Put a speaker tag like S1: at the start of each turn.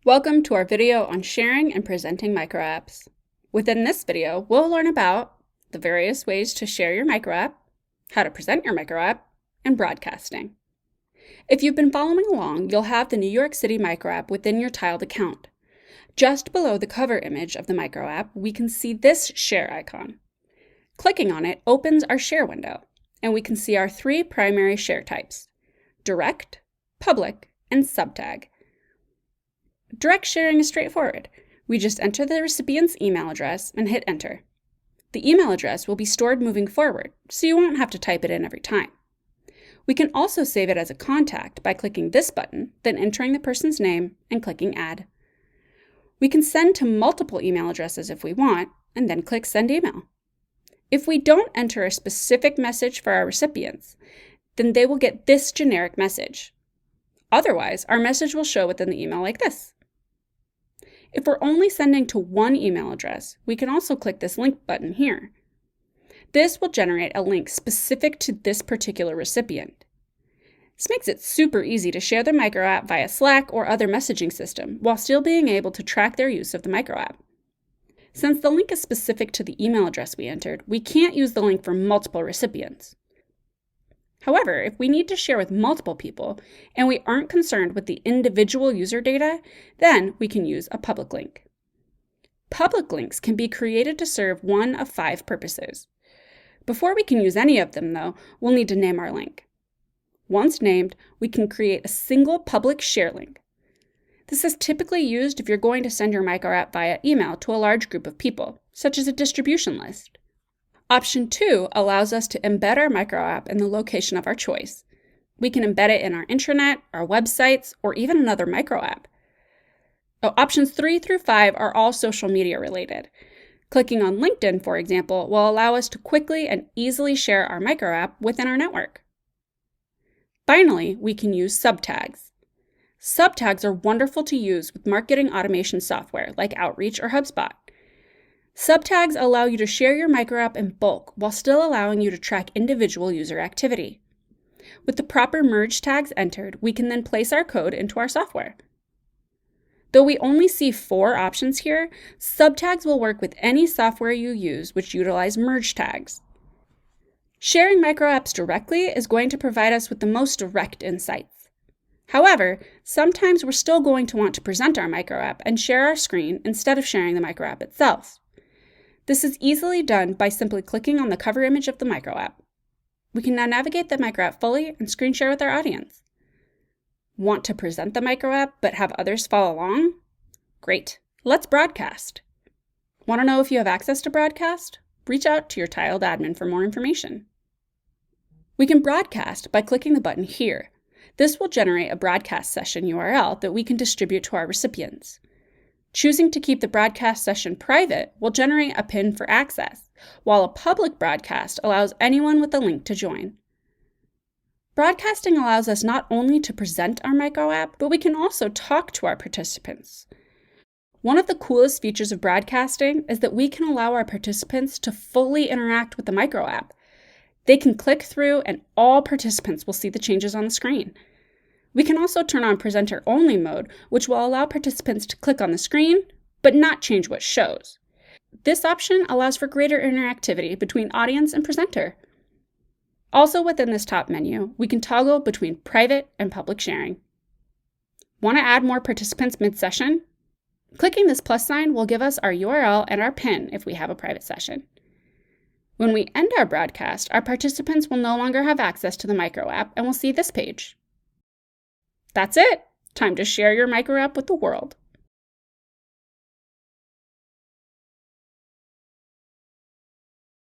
S1: Welcome to our video on sharing and presenting microapps. Within this video, we'll learn about the various ways to share your microapp, how to present your microapp, and broadcasting. If you've been following along, you'll have the New York City microapp within your tiled account. Just below the cover image of the microapp, we can see this share icon. Clicking on it opens our share window, and we can see our three primary share types: direct, public, and subtag. Direct sharing is straightforward. We just enter the recipient's email address and hit enter. The email address will be stored moving forward, so you won't have to type it in every time. We can also save it as a contact by clicking this button, then entering the person's name and clicking add. We can send to multiple email addresses if we want, and then click send email. If we don't enter a specific message for our recipients, then they will get this generic message. Otherwise, our message will show within the email like this. If we're only sending to one email address, we can also click this link button here. This will generate a link specific to this particular recipient. This makes it super easy to share their microapp via Slack or other messaging system while still being able to track their use of the microapp. Since the link is specific to the email address we entered, we can't use the link for multiple recipients. However, if we need to share with multiple people and we aren't concerned with the individual user data, then we can use a public link. Public links can be created to serve one of 5 purposes. Before we can use any of them, though, we'll need to name our link. Once named, we can create a single public share link. This is typically used if you're going to send your microapp via email to a large group of people, such as a distribution list. Option 2 allows us to embed our microapp in the location of our choice. We can embed it in our intranet, our websites, or even another microapp. Options 3 through 5 are all social media related. Clicking on LinkedIn, for example, will allow us to quickly and easily share our microapp within our network. Finally, we can use subtags. Subtags are wonderful to use with marketing automation software like Outreach or HubSpot. Subtags allow you to share your microapp in bulk while still allowing you to track individual user activity. With the proper merge tags entered, we can then place our code into our software. Though we only see 4 options here, subtags will work with any software you use which utilize merge tags. Sharing microapps directly is going to provide us with the most direct insights. However, sometimes we're still going to want to present our microapp and share our screen instead of sharing the microapp itself. This is easily done by simply clicking on the cover image of the microapp. We can now navigate the microapp fully and screen share with our audience. Want to present the microapp but have others follow along? Great, let's broadcast. Want to know if you have access to broadcast? Reach out to your tiled admin for more information. We can broadcast by clicking the button here. This will generate a broadcast session URL that we can distribute to our recipients. Choosing to keep the broadcast session private will generate a PIN for access, while a public broadcast allows anyone with a link to join. Broadcasting allows us not only to present our microapp, but we can also talk to our participants. One of the coolest features of broadcasting is that we can allow our participants to fully interact with the microapp. They can click through and all participants will see the changes on the screen. We can also turn on presenter-only mode, which will allow participants to click on the screen, but not change what shows. This option allows for greater interactivity between audience and presenter. Also within this top menu, we can toggle between private and public sharing. Want to add more participants mid-session? Clicking this plus sign will give us our URL and our PIN if we have a private session. When we end our broadcast, our participants will no longer have access to the microapp and will see this page. That's it! Time to share your microapp with the world.